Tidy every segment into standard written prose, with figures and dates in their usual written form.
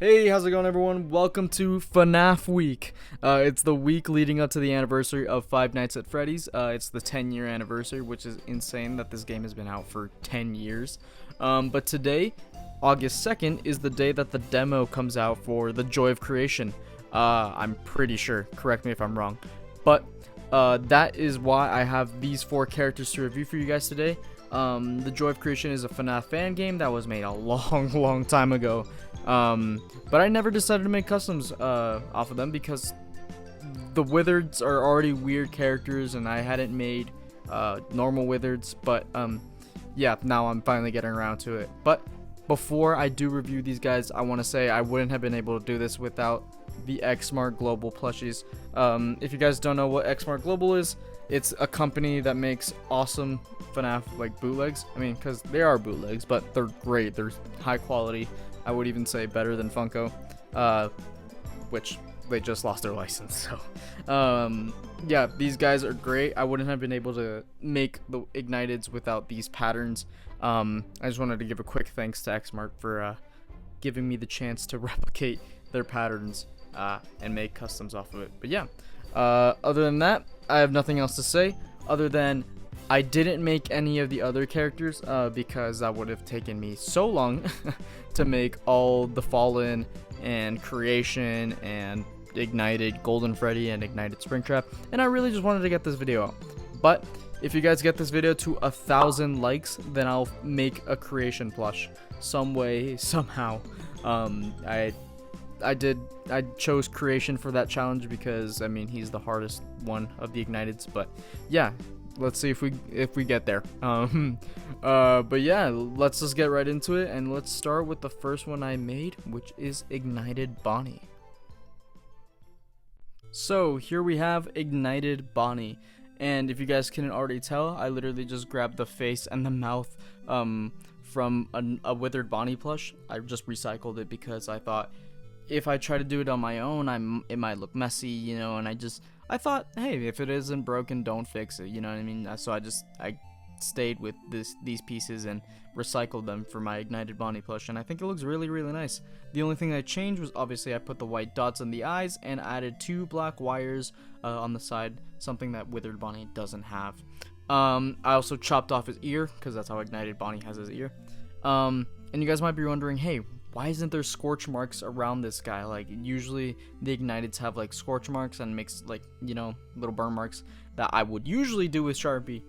Hey, how's it going, everyone? Welcome to FNAF week. It's the week leading up to the anniversary of Five Nights at Freddy's. It's the 10-year anniversary, which is insane that this game has been out for 10 years. But today, August 2nd, is the day that the demo comes out for The Joy of Creation. I'm pretty sure. Correct me if I'm wrong. But that is why I have these four characters to review for you guys today. The Joy of Creation is a FNAF fan game that was made a long time ago. But I never decided to make customs off of them because the Wizards are already weird characters and I hadn't made normal Wizards. But yeah, now I'm finally getting around to it. But before I do review these guys, I want to say I wouldn't have been able to do this without the Xmart Global plushies. If you guys don't know what Xmart Global is, it's a company that makes awesome FNAF like bootlegs. I mean, because they are bootlegs, but they're great. They're high quality. I would even say better than Funko, which they just lost their license. So, yeah, these guys are great. I wouldn't have been able to make the Igniteds without these patterns. I just wanted to give a quick thanks to Xmart for giving me the chance to replicate their patterns and make customs off of it. But yeah, other than that, I have nothing else to say other than I didn't make any of the other characters because that would have taken me so long to make all the Fallen and Creation and Ignited Golden Freddy and Ignited Springtrap, and I really just wanted to get this video out. But if you guys get this video to 1,000 likes, then I'll make a Creation plush some way, somehow. I chose Creation for that challenge because I mean he's the hardest one of the Igniteds, but yeah, let's see if we get there. But yeah, let's just get right into it, and let's start with the first one I made, which is Ignited Bonnie. So here we have Ignited Bonnie, and if you guys couldn't already tell, I literally just grabbed the face and the mouth from a Withered Bonnie plush. I just recycled it because I thought if I try to do it on my own, it might look messy, you know, and I thought, hey, if it isn't broken, don't fix it, you know what I mean? So I stayed with these pieces and recycled them for my Ignited Bonnie plush, and I think it looks really nice. The only thing I changed was obviously I put the white dots on the eyes and added 2 black wires on the side, something that Withered Bonnie doesn't have. I also chopped off his ear because that's how Ignited Bonnie has his ear. And you guys might be wondering, hey, why isn't there scorch marks around this guy? Like, usually the Igniteds have like scorch marks and makes like, you know, little burn marks that I would usually do with Sharpie.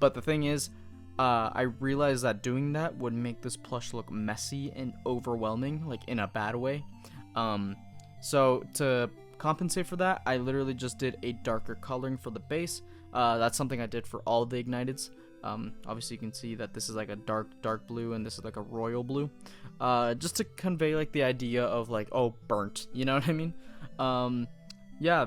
But the thing is, I realized that doing that would make this plush look messy and overwhelming, like in a bad way. So to compensate for that, I literally just did a darker coloring for the base. That's something I did for all the Igniteds. Obviously you can see that this is like a dark blue and this is like a royal blue, just to convey like the idea of like, oh, burnt, you know what I mean? Yeah,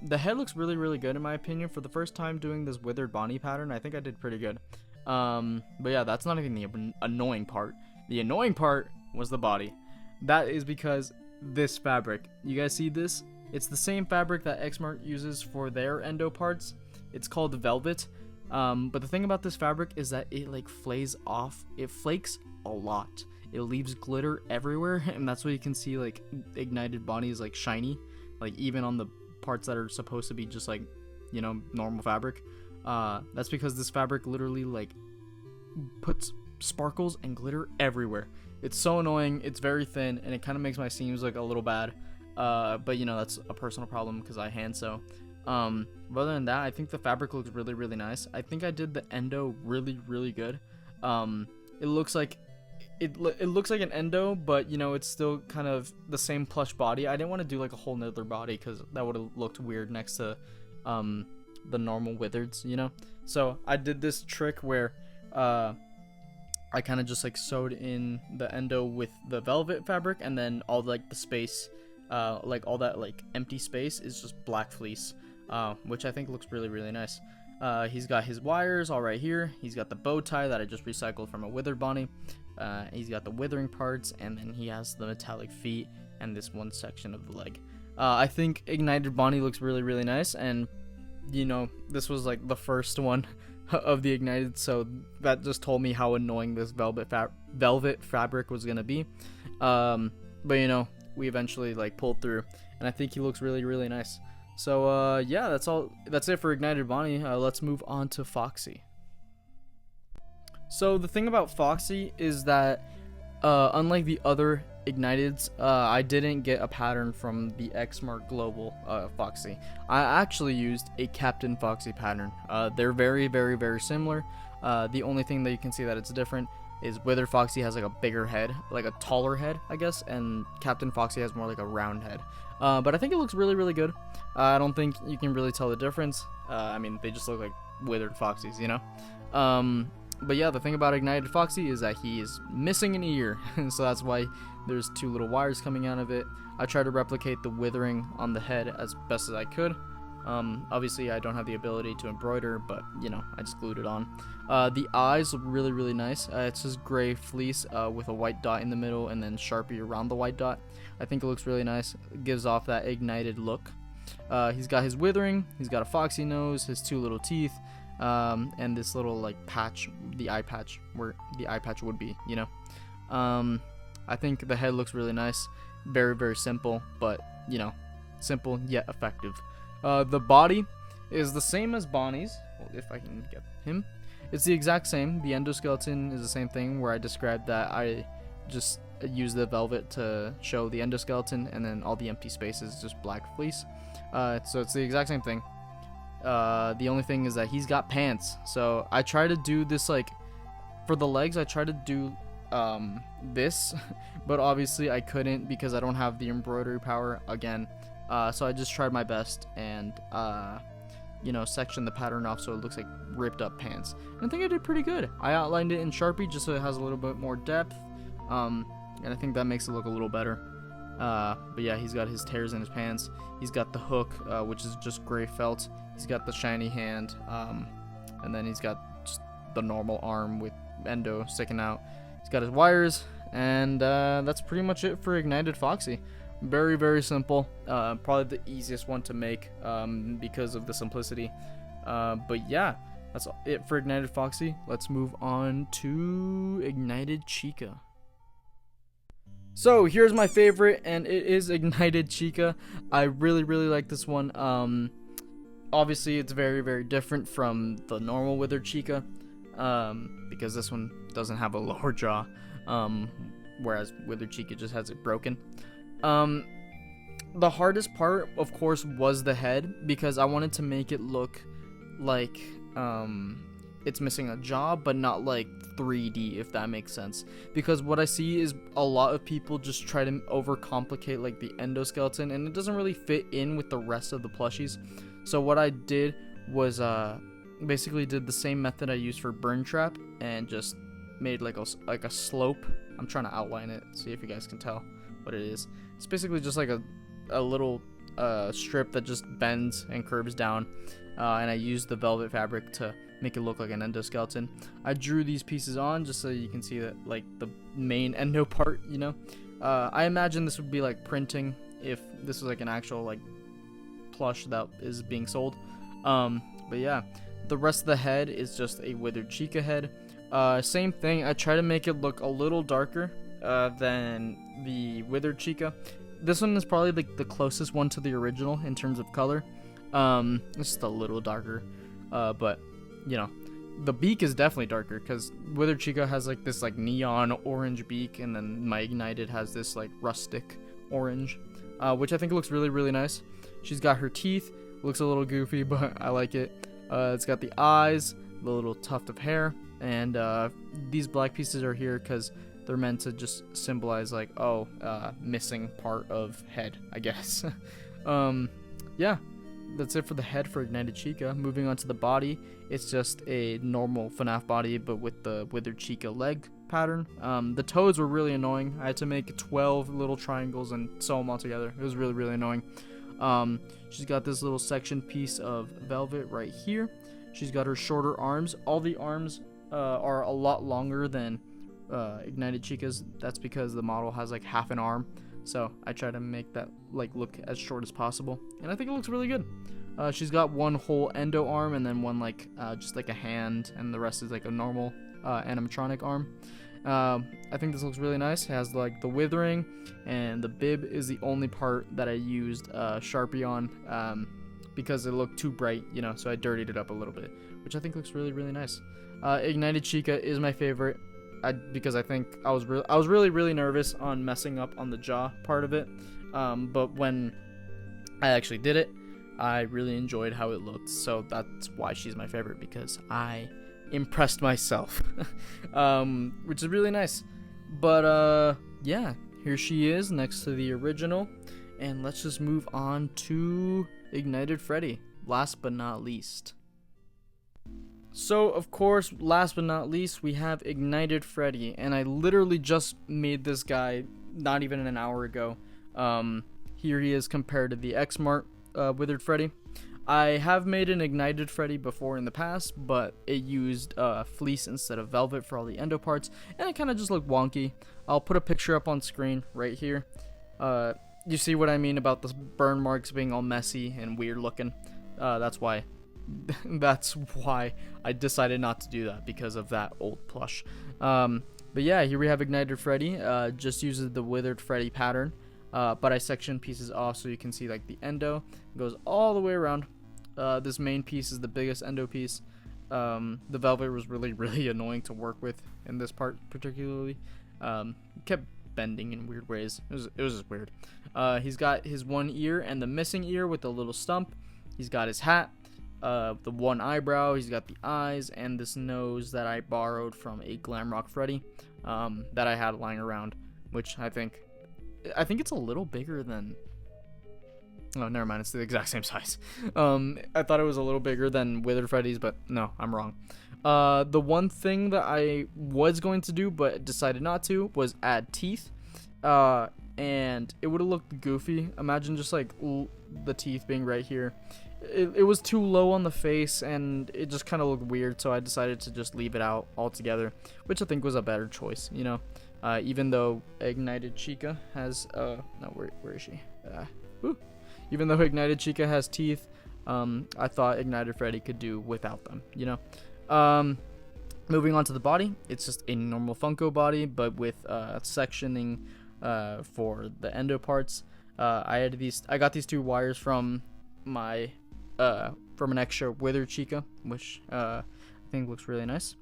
the head looks really good in my opinion. For the first time doing this Withered Bonnie pattern, I think I did pretty good. But yeah, that's not even the annoying part. The annoying part was the body. That is because this fabric, you guys see this? It's the same fabric that Xmart uses for their endo parts. It's called velvet. But the thing about this fabric is that it like flakes a lot. It leaves glitter everywhere, and that's why you can see like Ignited Bonnie is like shiny, like even on the parts that are supposed to be just like, you know, normal fabric. That's because this fabric literally like puts sparkles and glitter everywhere. It's so annoying. It's very thin, and it kind of makes my seams look a little bad. But you know, that's a personal problem because I hand sew. But other than that, I think the fabric looks really nice. I think I did the endo really good. It looks like it looks like an endo, but you know, it's still kind of the same plush body. I didn't want to do like a whole nother body because that would have looked weird next to the normal Withereds, you know. So I did this trick where I kind of just like sewed in the endo with the velvet fabric, and then all like the space, like all that like empty space is just black fleece. Which I think looks really nice. He's got his wires all right here. He's got the bow tie that I just recycled from a Withered Bonnie. He's got the withering parts, and then he has the metallic feet and this one section of the leg. I think Ignited Bonnie looks really nice, and you know, this was like the first one of the Ignited, so that just told me how annoying this velvet fabric was gonna be. But you know, we eventually like pulled through, and I think he looks really, really nice. So yeah, that's it for Ignited Bonnie. Let's move on to Foxy. So the thing about Foxy is that unlike the other Igniteds, I didn't get a pattern from the Xmark Global Foxy. I actually used a Captain Foxy pattern. They're very, very, very similar. The only thing that you can see that it's different is Wither Foxy has like a bigger head, like a taller head, I guess, and Captain Foxy has more like a round head. But I think it looks really, really good. I don't think you can really tell the difference. I mean, they just look like withered Foxies, you know? But yeah, the thing about Ignited Foxy is that he is missing an ear, so that's why there's 2 little wires coming out of it. I tried to replicate the withering on the head as best as I could. Obviously, I don't have the ability to embroider, but, you know, I just glued it on. The eyes look really, really nice. It's just gray fleece with a white dot in the middle and then Sharpie around the white dot. I think it looks really nice. It gives off that ignited look. He's got his withering, he's got a foxy nose, his 2 little teeth, and this little like patch, the eye patch, where the eye patch would be, you know. I think the head looks really nice. Very, very simple, but, you know, simple yet effective. The body is the same as Bonnie's. Well, if I can get him. It's the exact same. The endoskeleton is the same thing, where I described that I just use the velvet to show the endoskeleton, and then all the empty space is just black fleece. So it's the exact same thing. The only thing is that he's got pants. So I try to do this, like, for the legs, I try to do this, but obviously I couldn't because I don't have the embroidery power again. So I just tried my best and you know, section the pattern off so it looks like ripped up pants. And I think I did pretty good. I outlined it in Sharpie just so it has a little bit more depth, and I think that makes it look a little better. But yeah, he's got his tears in his pants. He's got the hook, which is just gray felt. He's got the shiny hand, and then he's got just the normal arm with endo sticking out. He's got his wires, and that's pretty much it for Ignited Foxy. Very, very simple. Probably the easiest one to make because of the simplicity. But yeah, that's it for Ignited Foxy. Let's move on to Ignited Chica. So here's my favorite, and it is Ignited Chica. I really, really like this one. Obviously, it's very, very different from the normal Withered Chica, because this one doesn't have a lower jaw, whereas Withered Chica just has it broken. The hardest part, of course, was the head, because I wanted to make it look like it's missing a jaw, but not like 3D, if that makes sense. Because what I see is a lot of people just try to overcomplicate like the endoskeleton, and it doesn't really fit in with the rest of the plushies. So what I did was basically did the same method I used for Burn Trap, and just made like a slope. I'm trying to outline it, see if you guys can tell what it is. It's basically just like a little strip that just bends and curves down, and I used the velvet fabric to make it look like an endoskeleton. I drew these pieces on just so you can see that, like, the main endo part, you know. I imagine this would be like printing if this was like an actual like plush that is being sold. But yeah, the rest of the head is just a Withered Chica head. Same thing, I try to make it look a little darker than the Withered Chica. This one is probably like the closest one to the original in terms of color. It's just a little darker, but you know, the beak is definitely darker, because Withered Chica has like this like neon orange beak, and then my Ignited has this like rustic orange, which I think looks really, really nice. She's got her teeth, looks a little goofy, but I like it. It's got the eyes, the little tuft of hair, and these black pieces are here because they're meant to just symbolize like, oh, missing part of head, I guess. Yeah, that's it for the head for Ignited Chica. Moving on to the body, it's just a normal FNAF body, but with the Withered Chica leg pattern. The toes were really annoying. I had to make 12 little triangles and sew them all together. It was really, really annoying. She's got this little section piece of velvet right here. She's got her shorter arms. All the arms are a lot longer than Ignited Chica's. That's because the model has like half an arm, so I try to make that like look as short as possible, and I think it looks really good. She's got one whole endo arm, and then one like just like a hand, and the rest is like a normal animatronic arm. I think this looks really nice. It has like the withering, and the bib is the only part that I used Sharpie on because it looked too bright, you know, so I dirtied it up a little bit, which I think looks really, really nice. Ignited Chica is my favorite because I think I was really, really nervous on messing up on the jaw part of it, but when I actually did it, I really enjoyed how it looked, so that's why she's my favorite, because I impressed myself. Which is really nice. But yeah, here she is next to the original, and let's just move on to Ignited Freddy, last but not least. So of course, last but not least, we have Ignited Freddy, and I literally just made this guy not even an hour ago. Here he is compared to the X-Mart Withered Freddy. I have made an Ignited Freddy before in the past, but it used fleece instead of velvet for all the endo parts, and it kind of just looked wonky. I'll put a picture up on screen right here. You see what I mean about the burn marks being all messy and weird looking? That's why I decided not to do that, because of that old plush. But yeah, here we have Ignited Freddy. Just uses the Withered Freddy pattern, but I section pieces off so you can see like the endo. It goes all the way around. This main piece is the biggest endo piece. The velvet was really, really annoying to work with in this part particularly. Kept bending in weird ways. It was just weird. He's got his one ear and the missing ear with the little stump. He's got his hat, the one eyebrow. He's got the eyes and this nose that I borrowed from a Glamrock Freddy that I had lying around, which I think it's a little bigger than... Oh, never mind. It's the exact same size. I thought it was a little bigger than Withered Freddy's, but no, I'm wrong. The one thing that I was going to do, but decided not to, was add teeth. And it would have looked goofy. Imagine just like the teeth being right here. It was too low on the face, and it just kind of looked weird, so I decided to just leave it out altogether, which I think was a better choice, you know. Even though Ignited Chica has... no, where is she? Even though Ignited Chica has teeth, I thought Ignited Freddy could do without them, you know. Moving on to the body, it's just a normal Funko body, but with sectioning for the endo parts. I got these two wires from my from an extra Withered Chica, which I think looks really nice.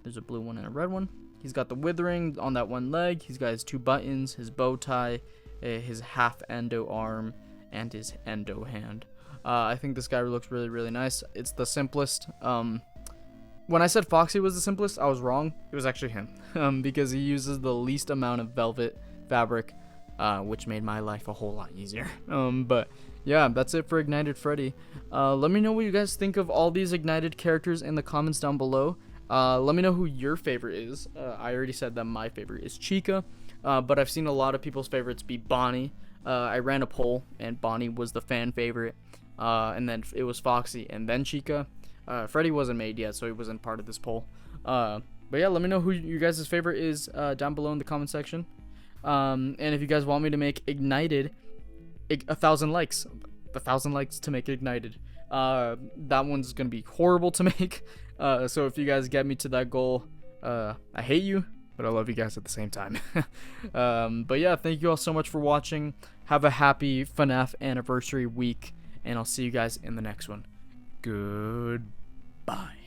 There's a blue one and a red one. He's got the withering on that one leg. He's got his two buttons, his bow tie, his half endo arm, and his endo hand. I think this guy looks really, really nice. It's the simplest. When I said Foxy was the simplest, I was wrong. It was actually him, because he uses the least amount of velvet fabric, which made my life a whole lot easier. But yeah, that's it for Ignited Freddy. Let me know what you guys think of all these Ignited characters in the comments down below. Let me know who your favorite is. I already said that my favorite is Chica, but I've seen a lot of people's favorites be Bonnie. I ran a poll, and Bonnie was the fan favorite, and then it was Foxy, and then Chica. Freddy wasn't made yet, so he wasn't part of this poll. But yeah, let me know who you guys' favorite is down below in the comment section. And if you guys want me to make Ignited, 1,000 likes. 1,000 likes to make Ignited. That one's gonna be horrible to make. So if you guys get me to that goal, I hate you, but I love you guys at the same time. But yeah, thank you all so much for watching. Have a happy FNAF anniversary week, and I'll see you guys in the next one. Goodbye.